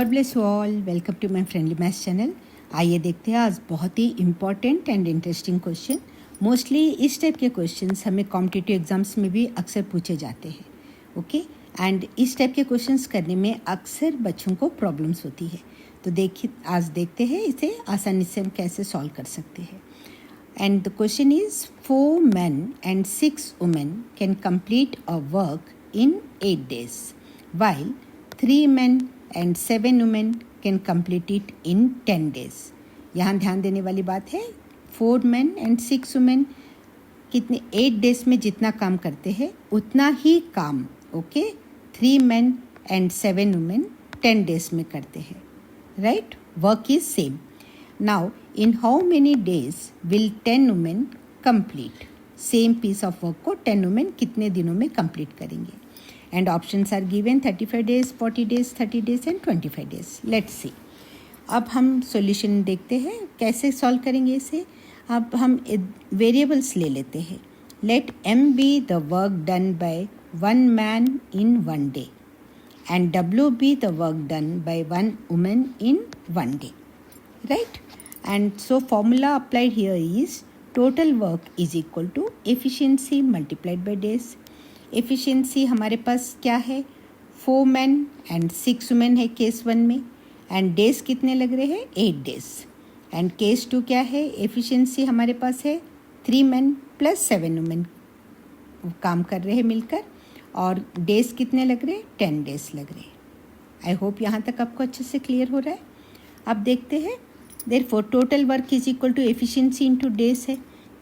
God bless you all, welcome to my friendly maths channel. आइए देखते हैं आज बहुत ही important and interesting question. Mostly इस टाइप के क्वेश्चंस हमें कॉम्पिटिटिव एग्जाम्स में भी अक्सर पूछे जाते हैं। ओके, एंड इस टाइप के क्वेश्चंस करने में अक्सर बच्चों को प्रॉब्लम्स होती है। तो देखिए, आज देखते हैं इसे आसानी से हम कैसे सॉल्व कर सकते हैं। And the question is 4 men and 6 women can complete a work in 8 days, while 3 men and 7 women can complete it in 10 days. यहाँ ध्यान देने वाली बात है, 4 men and 6 women कितने 8 days में जितना काम करते हैं उतना ही काम okay 3 men and 7 women 10 days में करते हैं, right? Work is same. Now, in how many days will 10 women complete? Same piece of work को 10 women कितने दिनों में कंप्लीट करेंगे? And options are given 35 days, 40 days, 30 days and 25 days. Let's see. अब हम सॉल्यूशन देखते हैं कैसे सॉल्व करेंगे इसे. अब हम वेरिएबल्स ले लेते हैं. Let m be the work done by 1 man in 1 day and w be the work done by 1 woman in 1 day. Right? And so formula applied here is total work is equal to efficiency multiplied by days. Efficiency हमारे पास क्या है? 4 men and 6 women है case 1 में, and days कितने लग रहे हैं? 8 days. and case 2 क्या है? efficiency हमारे पास है 3 men plus 7 women काम कर रहे हैं मिलकर, और days कितने लग रहे हैं? 10 days लग रहे हैं. आई होप यहाँ तक आपको अच्छे से क्लियर हो रहा है. अब देखते हैं. Therefore, total work is equal to efficiency into days है.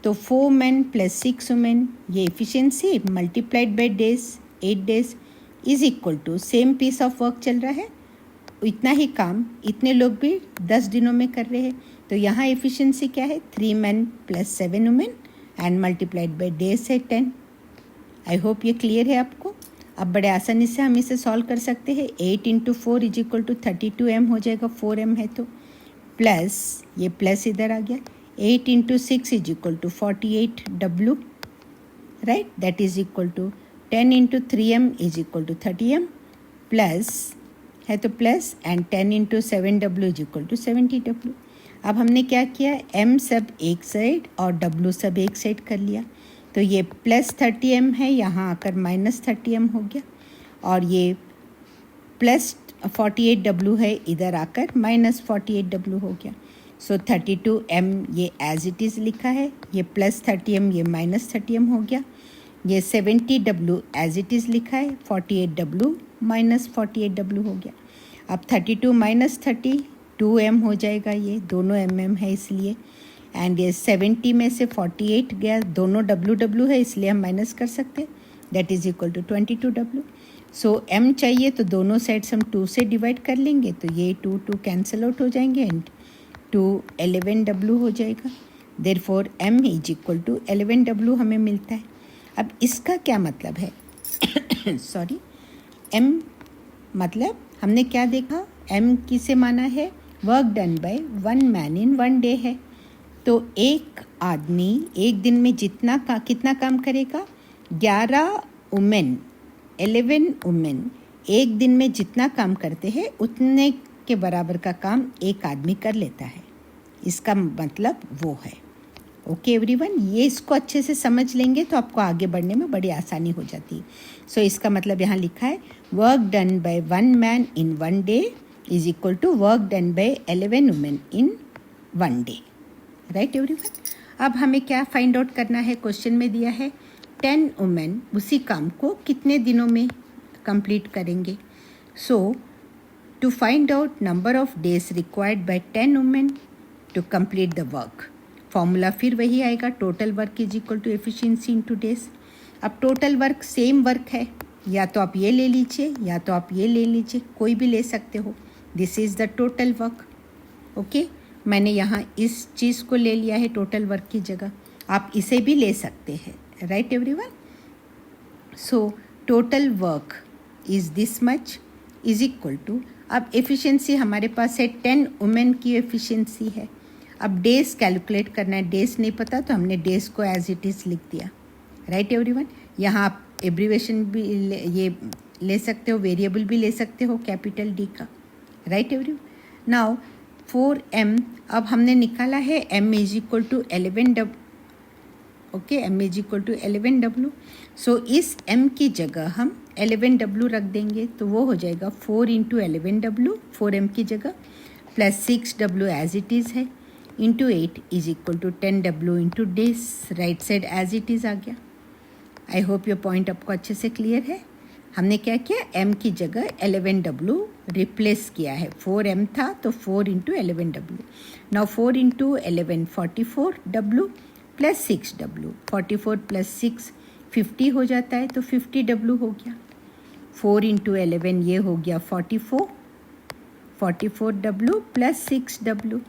तो 4 men plus 6 women, ये efficiency multiplied by days 8 days is equal to same piece of work चल रहा है, इतना ही काम इतने लोग भी 10 दिनों में कर रहे हैं. तो यहाँ efficiency क्या है? 3 men plus 7 women and multiplied by days है 10. आई होप ये क्लियर है आपको. अब बड़े आसानी से हम इसे सॉल्व कर सकते हैं. 8 into 4 is equal to 32m हो जाएगा, 4m है तो, प्लस ये प्लस इधर आ गया. 8 into 6 is equal to 48w, right? That is equal to 10 into 3m is equal to 30m, plus है तो plus, and 10 into 7w is equal to 70w. अब हमने क्या किया? m सब एक साइड और w सब एक साइड कर लिया. तो ये प्लस 30m है, यहाँ आकर माइनस 30m हो गया, और ये प्लस 48w है, इधर आकर माइनस 48w हो गया. सो 32m ये एज इट इज़ लिखा है, ये प्लस 30m ये माइनस 30m हो गया. ये 70w एज इट इज़ लिखा है, 48w माइनस 48w हो गया. अब 32 माइनस 30 2m हो जाएगा, ये दोनों mm है इसलिए, एंड ये 70 में से 48 गया, दोनों w है इसलिए हम माइनस कर सकते हैं. That is equal to 22w. So m चाहिए तो दोनों साइड्स हम 2 से डिवाइड कर लेंगे, तो ये 2 कैंसिल आउट हो जाएंगे एंड 2 11w हो जाएगा. Therefore m is equal to 11w हमें मिलता है. अब इसका क्या मतलब है? सॉरी, m मतलब हमने क्या देखा? m किसे माना है? Work done by 1 man in 1 day है. तो एक आदमी एक दिन में कितना काम करेगा? 11 वुमेन एक दिन में जितना काम करते हैं उतने के बराबर का काम एक आदमी कर लेता है. इसका मतलब वो है. ओके एवरीवन, ये इसको अच्छे से समझ लेंगे तो आपको आगे बढ़ने में बड़ी आसानी हो जाती है. सो इसका मतलब यहाँ लिखा है work done by 1 man in 1 day is equal to work done by 11 women in 1 day. Right everyone. अब हमें क्या फाइंड आउट करना है? क्वेश्चन में दिया है 10 women उसी काम को कितने दिनों में कंप्लीट करेंगे. So to find out number of days required by 10 women to complete the work, formula फिर वही आएगा, total work is equal to efficiency into days. अब टोटल वर्क सेम वर्क है, या तो आप ये ले लीजिए या तो आप ये ले लीजिए, कोई भी ले सकते हो. This is the total work. Okay, मैंने यहाँ इस चीज़ को ले लिया है टोटल वर्क की जगह, आप इसे भी ले सकते हैं. Right everyone. So total work is this much is equal to, अब एफिशिएंसी हमारे पास है 10 वुमेन की एफिशिएंसी है. अब डेज कैलकुलेट करना है, डेज नहीं पता तो हमने डेज को एज इट इज़ लिख दिया. Right everyone. यहाँ आप एब्रीवेशन भी ये ले सकते हो, वेरिएबल भी ले सकते हो कैपिटल डी का. Right everyone. नाउ 4m, अब हमने निकाला है m is equal to 11w, okay, m is equal to 11w। So इस m की जगह हम 11w रख देंगे, तो वो हो जाएगा 4 इंटू 11w, 4m की जगह, plus 6w as it is है, into 8 is equal to 10w into days, right side as it is आ गया। आई होप योर पॉइंट आपको अच्छे से क्लियर है। हमने क्या किया, m की जगह 11w रिप्लेस किया है, 4m था तो 4 into 11w। Now 4 into 11 44w plus 6w, 44 plus 6 50 हो जाता है, तो 50w हो गया। 4 इंटू 11 ये हो गया 44w plus 6w,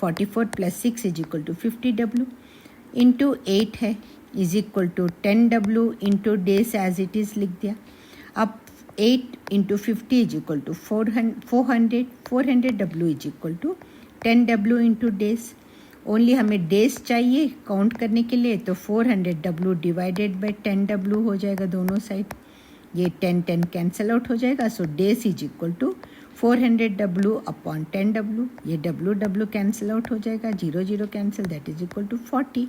44 plus 6 is equal to 50w, into 8 है is equal to 10w into days as it is लिख दिया। अब 8 into 50 is equal to 400, 400w is equal to 10w into days. Only हमें days चाहिए count करने के लिए, तो 400w डिवाइडेड बाई 10w हो जाएगा दोनों साइड, ये 10 कैंसिल आउट हो जाएगा। So days is equal to 400w upon 10w, ये w कैंसिल आउट हो जाएगा, 0 cancel, that is equal to 40।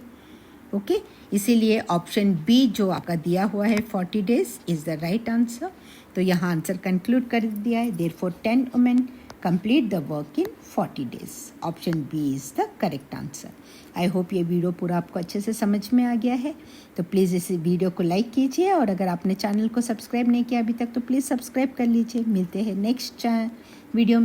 Okay, इसीलिए ऑप्शन बी जो आपका दिया हुआ है 40 days is the right answer. तो यहाँ आंसर कंक्लूड कर दिया है, therefore 10 women complete the work in 40 days. Option B is the correct answer. I hope ये वीडियो पूरा आपको अच्छे से समझ में आ गया है। तो प्लीज़ इस वीडियो को लाइक कीजिए, और अगर आपने चैनल को सब्सक्राइब नहीं किया अभी तक तो प्लीज़ सब्सक्राइब कर लीजिए। मिलते हैं नेक्स्ट वीडियो में।